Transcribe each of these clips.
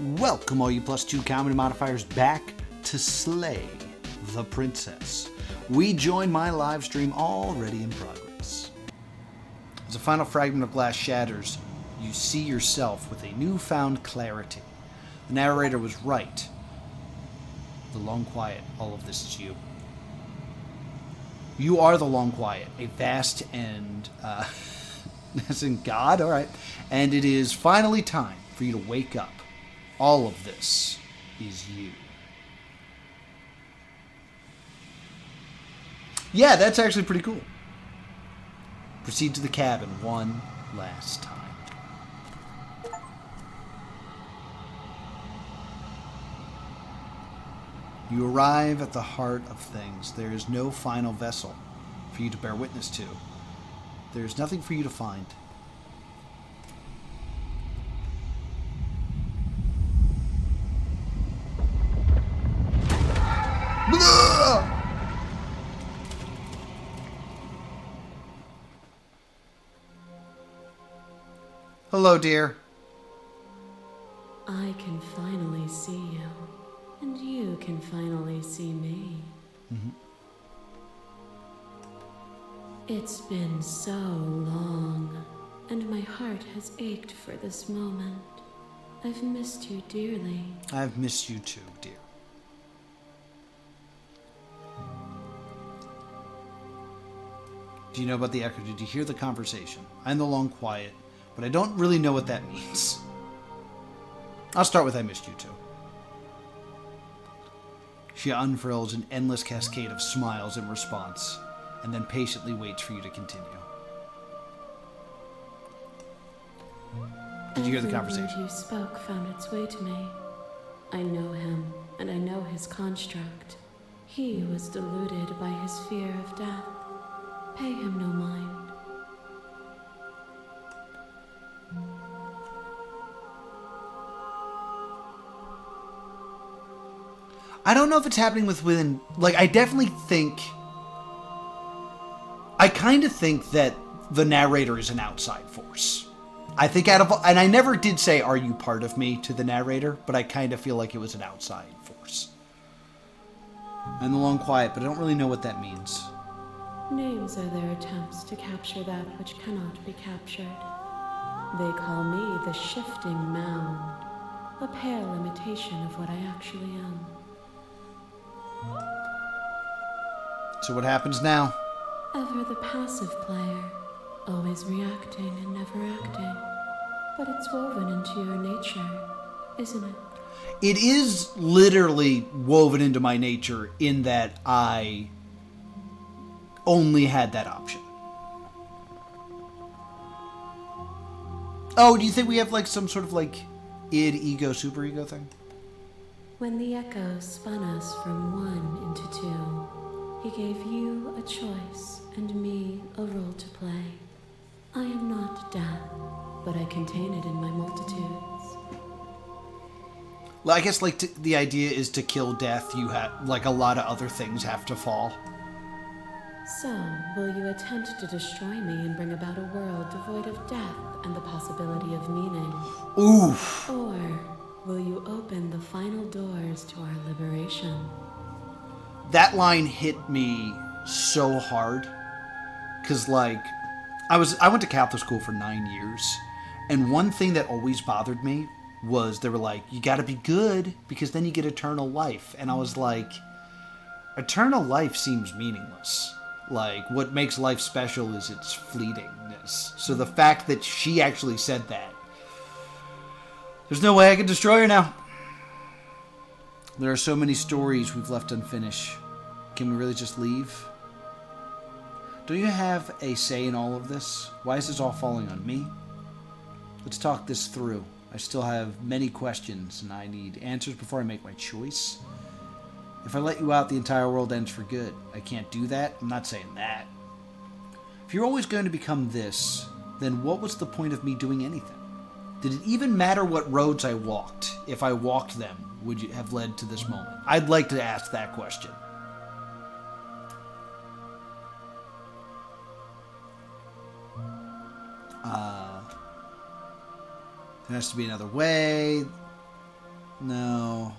Welcome, all you +2 comedy modifiers, back to Slay the Princess. We join my live stream already in progress. As a final fragment of glass shatters, you see yourself with a newfound clarity. The narrator was right. The Long Quiet, all of this is you. You are the Long Quiet, a vast and, as in God, alright. And it is finally time for you to wake up. All of this is you. Yeah, that's actually pretty cool. Proceed to the cabin one last time. You arrive at the heart of things. There is no final vessel for you to bear witness to. There is nothing for you to find. Hello, dear. I can finally see you, and you can finally see me. It's been so long, and my heart has ached for this moment. I've missed you dearly. I've missed you too, dear. Do you know about the echo? Did you hear the conversation? I'm the Long Quiet, but I don't really know what that means. I'll start with I missed you too. She unfurls an endless cascade of smiles in response, and then patiently waits for you to continue. Did you hear the conversation? Every word you spoke found its way to me. I know him, and I know his construct. He was deluded by his fear of death. Pay him no mind. I don't know if it's happening within... Like, I definitely think... I kind of think that the narrator is an outside force. I think out of... And I never did say, are you part of me, to the narrator, but I kind of feel like it was an outside force. I'm the Long Quiet, but I don't really know what that means. Names are their attempts to capture that which cannot be captured. They call me the shifting mound, a pale imitation of what I actually am. So what happens now? Ever the passive player, always reacting and never acting. But it's woven into your nature, isn't it? It is literally woven into my nature in that I only had that option. Oh, do you think we have like some sort of like id, ego, superego thing? When the echo spun us from one into two, he gave you a choice and me a role to play. I am not death, but I contain it in my multitudes. Well, I guess like the idea is to kill death. You have like a lot of other things have to fall. So, will you attempt to destroy me and bring about a world devoid of death and the possibility of meaning? Oof. Or will you open the final doors to our liberation? That line hit me so hard. Cause like, I went to Catholic school for 9 years. And one thing that always bothered me was they were like, you gotta be good because then you get eternal life. And I was like, eternal life seems meaningless. Like, what makes life special is its fleetingness. So the fact that she actually said that, there's no way I can destroy her now. There are so many stories we've left unfinished. Can we really just leave? Do you have a say in all of this? Why is this all falling on me? Let's talk this through. I still have many questions, and I need answers before I make my choice. If I let you out, the entire world ends for good. I can't do that. I'm not saying that. If you're always going to become this, then what was the point of me doing anything? Did it even matter what roads I walked? If I walked them, would you have led to this moment? I'd like to ask that question. There has to be another way. No.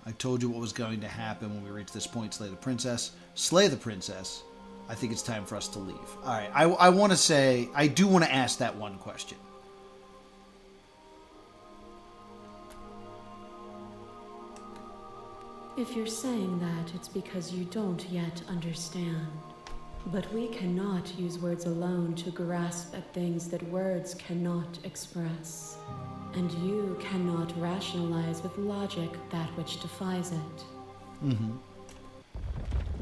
I told you what was going to happen when we reach this point. Slay the princess. Slay the princess. I think it's time for us to leave. Alright, I want to say... I do want to ask that one question. If you're saying that, it's because you don't yet understand. But we cannot use words alone to grasp at things that words cannot express. And you cannot rationalize with logic that which defies it. Mm-hmm.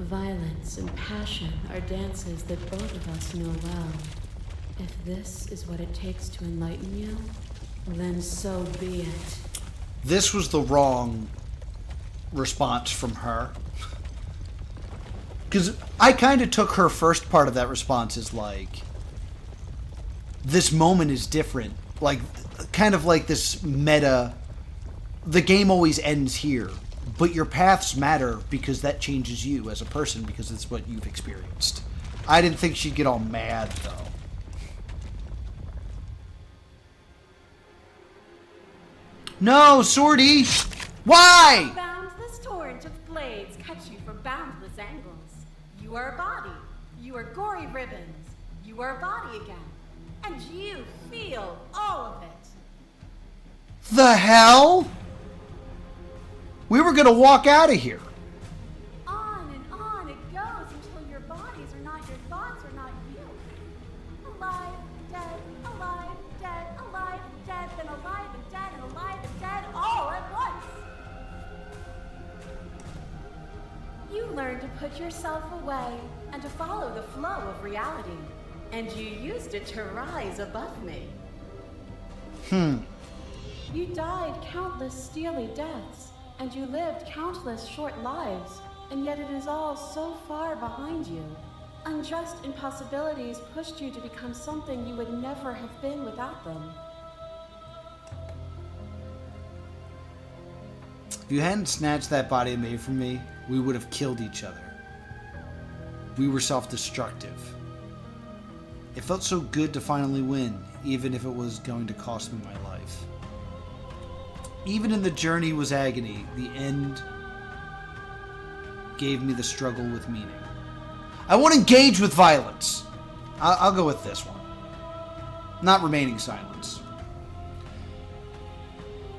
Violence and passion are dances that both of us know well. If this is what it takes to enlighten you, then so be it. This was the wrong response from her. Because I kind of took her first part of that response as like, this moment is different. Like, kind of like this meta, the game always ends here, but your paths matter because that changes you as a person because it's what you've experienced. I didn't think she'd get all mad, though. No, Swordy! Why? Boundless torrent of blades cut you from boundless angles. You are a body. You are gory ribbons. You are a body again. And you feel all of it. The hell? We were gonna walk out of here. On and on it goes until your bodies are not your thoughts, are not you. Alive, dead, alive, dead, alive, dead, then alive and dead, and alive and dead, all at once. You learn to put yourself away and to follow the flow of reality. And you used it to rise above me. You died countless steely deaths, and you lived countless short lives, and yet it is all so far behind you. Unjust impossibilities pushed you to become something you would never have been without them. If you hadn't snatched that body and made from me, we would have killed each other. We were self-destructive. It felt so good to finally win, even if it was going to cost me my life. Even in the journey was agony, the end gave me the struggle with meaning. I won't engage with violence. I'll go with this one. Not remaining silence.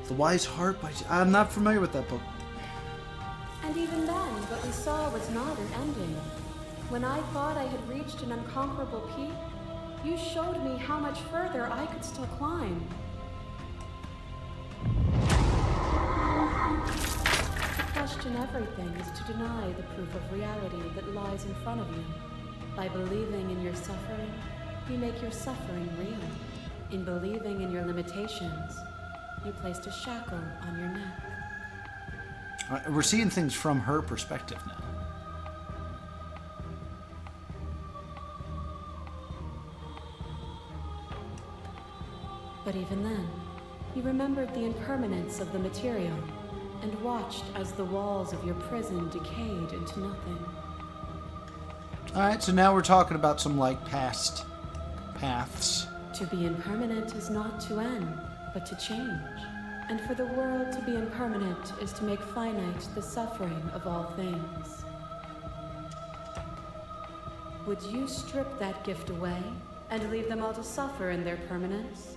The Wise Heart by... I'm not familiar with that book. And even then, what we saw was not an ending. When I thought I had reached an unconquerable peak, you showed me how much further I could still climb. To question everything is to deny the proof of reality that lies in front of you. By believing in your suffering, you make your suffering real. In believing in your limitations, you placed a shackle on your neck. We're seeing things from her perspective now. But even then, you remembered the impermanence of the material and watched as the walls of your prison decayed into nothing. Alright, so now we're talking about some, like, past paths. To be impermanent is not to end, but to change. And for the world to be impermanent is to make finite the suffering of all things. Would you strip that gift away and leave them all to suffer in their permanence?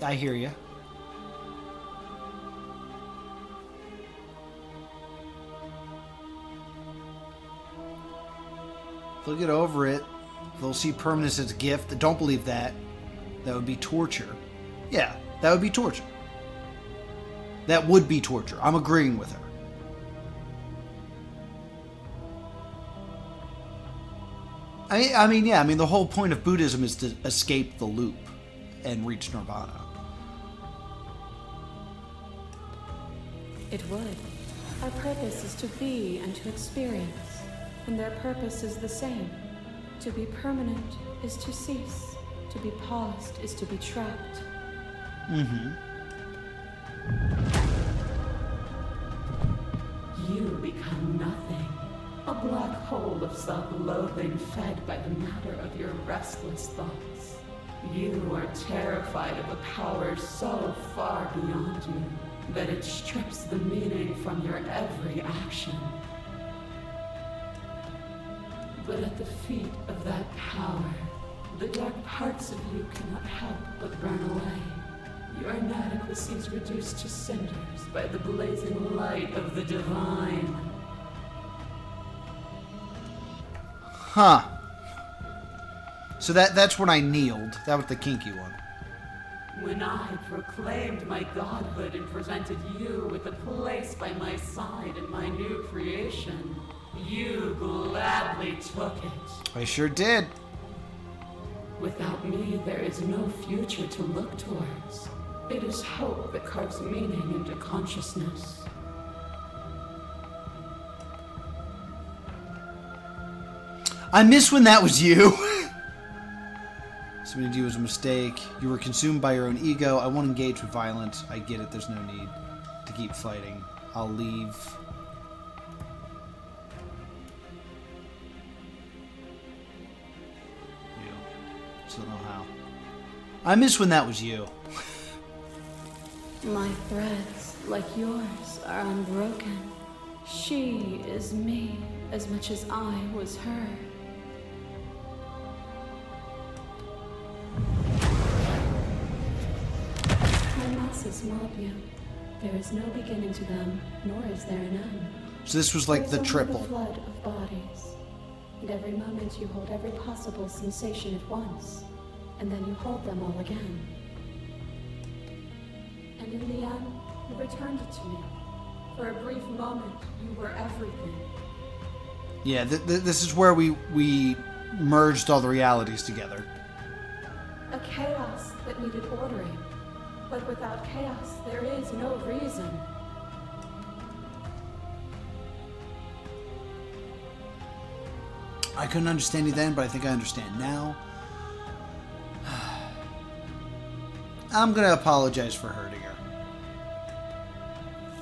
I hear you. They'll get over it. They'll see permanence as a gift. Don't believe that. That would be torture. Yeah, that would be torture. That would be torture. I'm agreeing with her. I mean, the whole point of Buddhism is to escape the loop and reach nirvana. It would. Our purpose is to be and to experience, and their purpose is the same. To be permanent is to cease. To be paused is to be trapped. You become nothing. A black hole of self-loathing fed by the matter of your restless thoughts. You are terrified of a power so far beyond you. that it strips the meaning from your every action. But at the feet of that power, the dark parts of you cannot help but burn away. Your inadequacy is reduced to cinders by the blazing light of the divine. Huh. So that's when I kneeled. That was the kinky one. When I proclaimed my godhood and presented you with a place by my side in my new creation, you gladly took it. I sure did. Without me, there is no future to look towards. It is hope that carves meaning into consciousness. I miss when that was you. Submitting to you was a mistake. You were consumed by your own ego. I won't engage with violence. I get it. There's no need to keep fighting. I'll leave. You. Still don't know how. I miss when that was you. My threads, like yours, are unbroken. She is me as much as I was her. My masses mob you. There is no beginning to them, nor is there an end. So this was like the There's only triple. The flood of bodies. And every moment you hold every possible sensation at once, and then you hold them all again. And in the end, you returned it to me. For a brief moment, you were everything. Yeah, this is where we merged all the realities together. A chaos that needed ordering. But without chaos, there is no reason. I couldn't understand you then, but I think I understand now. I'm gonna apologize for hurting her.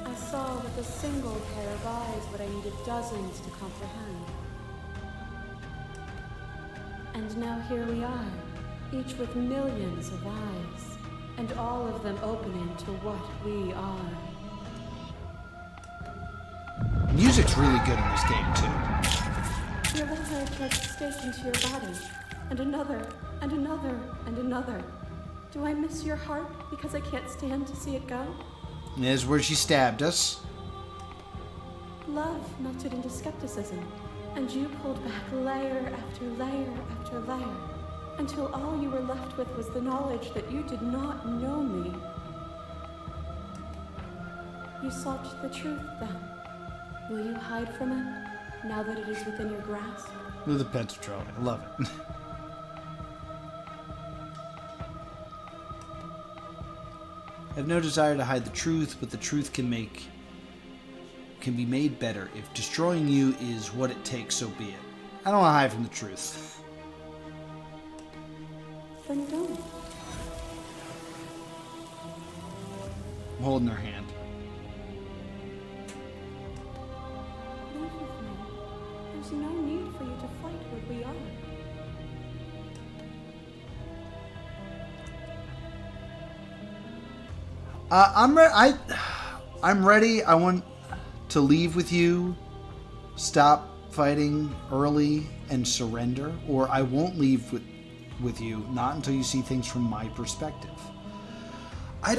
I saw with a single pair of eyes what I needed dozens to comprehend. And now here we are, each with millions of eyes, and all of them opening to what we are. Music's really good in this game, too. Your left eye tried to stake into your body, and another, and another, and another. Do I miss your heart because I can't stand to see it go? There's where she stabbed us. Love melted into skepticism, and you pulled back layer after layer after layer, until all you were left with was the knowledge that you did not know me. You sought the truth then. Will you hide from it, now that it is within your grasp? Ooh, the Pentatron. I love it. I have no desire to hide the truth, but the truth can be made better. If destroying you is what it takes, so be it. I don't want to hide from the truth. Then don't. I'm holding her hand. Leave with me. There's no need for you to fight what we are. I'm ready. I want to leave with you, stop fighting early, and surrender. Or I won't leave with you, not until you see things from my perspective. I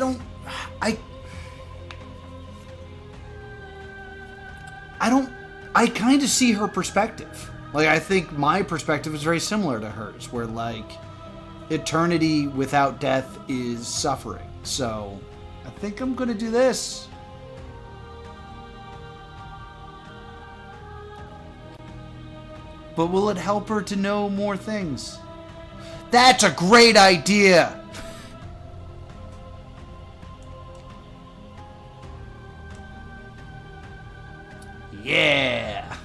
kind of see her perspective. Like, I think my perspective is very similar to hers, where, like, eternity without death is suffering. So I think I'm gonna do this. But will it help her to know more things? That's a great idea! Yeah!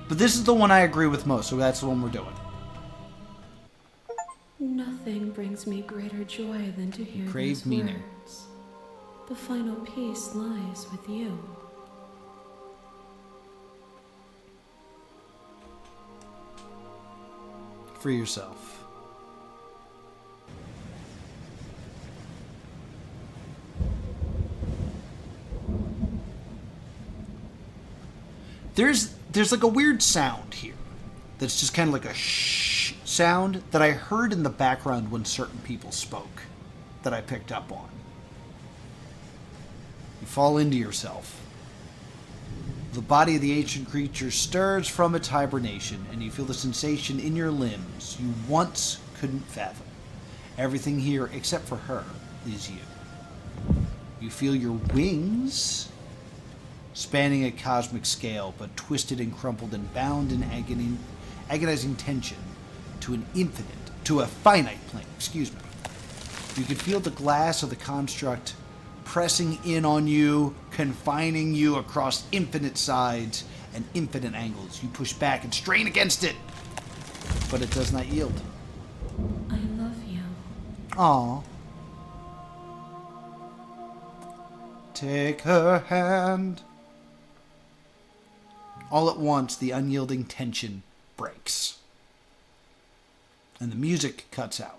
But this is the one I agree with most, so that's the one we're doing. Nothing brings me greater joy than to hear Crave these meaning. words. The final peace lies with you. Free yourself. There's like a weird sound here that's just kind of like a shh sound that I heard in the background when certain people spoke that I picked up on. You fall into yourself. The body of the ancient creature stirs from its hibernation, and you feel the sensation in your limbs you once couldn't fathom. Everything here, except for her, is you. You feel your wings spanning a cosmic scale, but twisted and crumpled and bound in agonizing tension to a finite plane, You can feel the glass of the construct pressing in on you, confining you across infinite sides and infinite angles. You push back and strain against it, but it does not yield. I love you. Aww. Take her hand. All at once, the unyielding tension breaks, and the music cuts out.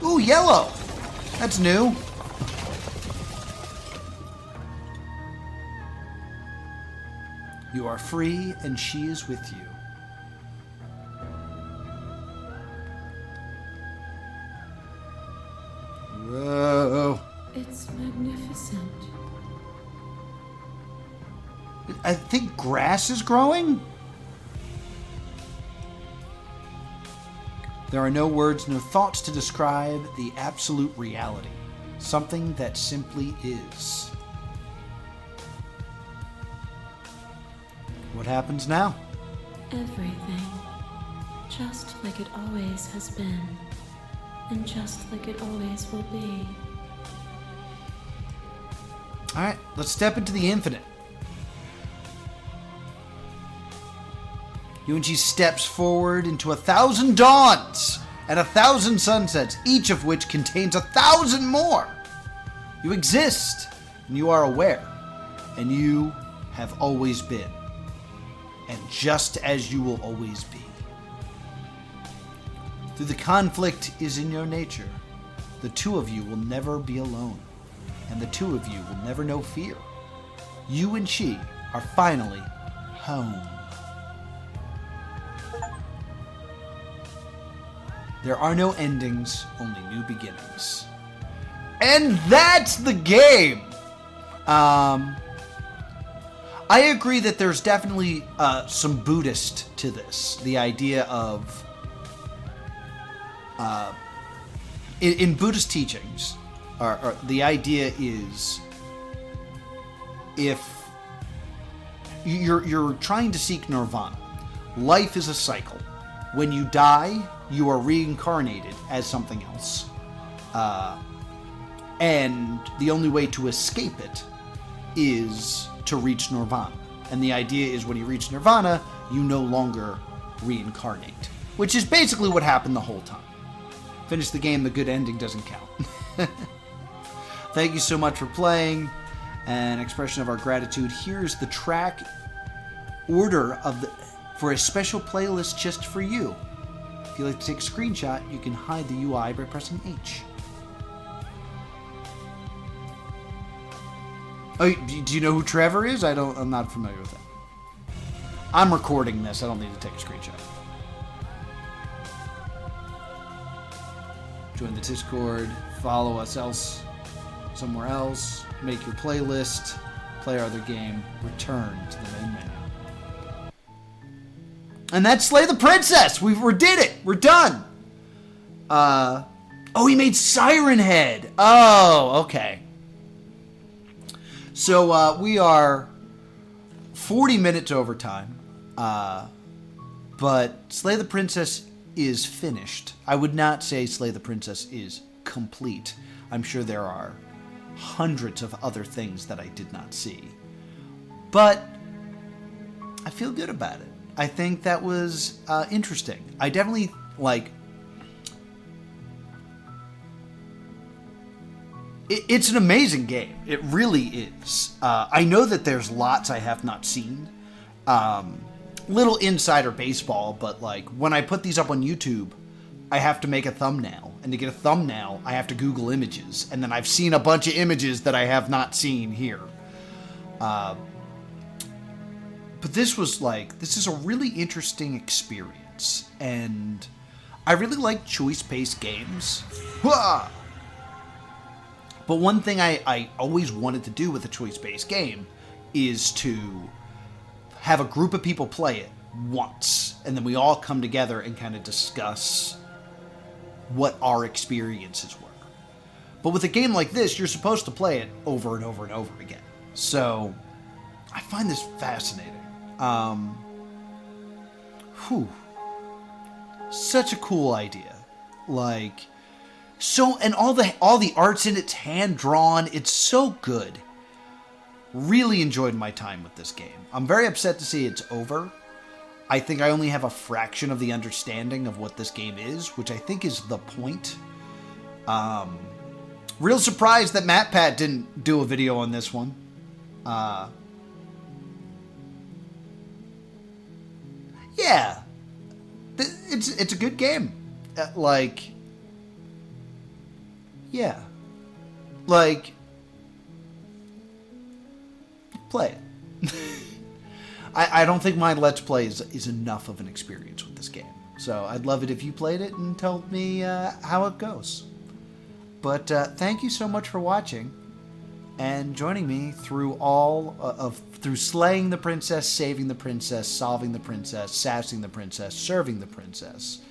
Ooh, yellow! That's new. You are free, and she is with you. Whoa. It's magnificent. I think grass is growing? There are no words, no thoughts to describe the absolute reality. Something that simply is. What happens now? Everything. Just like it always has been. And just like it always will be. Alright, let's step into the infinite. Yuan-Chi steps forward into 1,000 dawns and 1,000 sunsets, each of which contains 1,000 more. You exist, and you are aware, and you have always been, and just as you will always be. Through the conflict is in your nature. The two of you will never be alone, and the two of you will never know fear. You and she are finally home. There are no endings, only new beginnings. And that's the game! I agree that there's definitely some Buddhist to this. The idea of... in Buddhist teachings, the idea is if you're trying to seek nirvana, life is a cycle. When you die, you are reincarnated as something else. And the only way to escape it is to reach nirvana. And the idea is when you reach nirvana, you no longer reincarnate. Which is basically what happened the whole time. Finish the game, the good ending doesn't count. Thank you so much for playing. An expression of our gratitude. Here's the track order for a special playlist just for you. If you'd like to take a screenshot, you can hide the UI by pressing H. Oh, do you know who Trevor is? I'm not familiar with that. I'm recording this. I don't need to take a screenshot. Join the Discord. Follow us somewhere else. Make your playlist. Play our other game. Return to the main menu. And that's Slay the Princess! We did it! We're done! Oh, he made Siren Head! Oh, okay. So, we are 40 minutes over time. But Slay the Princess is finished. I would not say Slay the Princess is complete. I'm sure there are hundreds of other things that I did not see. But I feel good about it. I think that was interesting. I definitely, it's an amazing game. It really is. I know that there's lots I have not seen. Little insider baseball, but when I put these up on YouTube, I have to make a thumbnail. And to get a thumbnail, I have to Google images. And then I've seen a bunch of images that I have not seen here. But this was like, this is a really interesting experience, and I really like choice-based games. Hua! But one thing I always wanted to do with a choice-based game is to have a group of people play it once, and then we all come together and kind of discuss what our experiences were. But with a game like this, you're supposed to play it over and over and over again. So I find this fascinating. Such a cool idea. Like, so, and all the art's in it's hand drawn. It's so good. Really enjoyed my time with this game. I'm very upset to see it's over. I think I only have a fraction of the understanding of what this game is, which I think is the point. Real surprised that MatPat didn't do a video on this one. Yeah, it's a good game. Yeah, play it. I don't think my Let's Play is enough of an experience with this game. So I'd love it if you played it and told me how it goes. But thank you so much for watching and joining me through through slaying the princess, saving the princess, solving the princess, sassing the princess, serving the princess,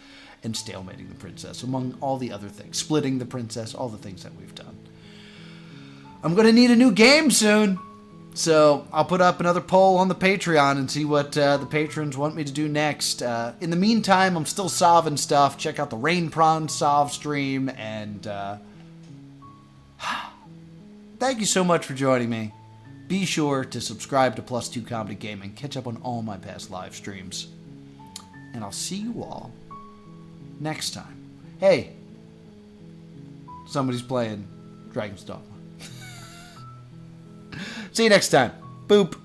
and stalemating the princess, among all the other things. Splitting the princess, all the things that we've done. I'm going to need a new game soon. So I'll put up another poll on the Patreon and see what the patrons want me to do next. In the meantime, I'm still solving stuff. Check out the Rain Prawn Solve stream. And thank you so much for joining me. Be sure to subscribe to Plus 2 Comedy Gaming. Catch up on all my past live streams. And I'll see you all next time. Hey, somebody's playing Dragon's Dogma. See you next time. Boop.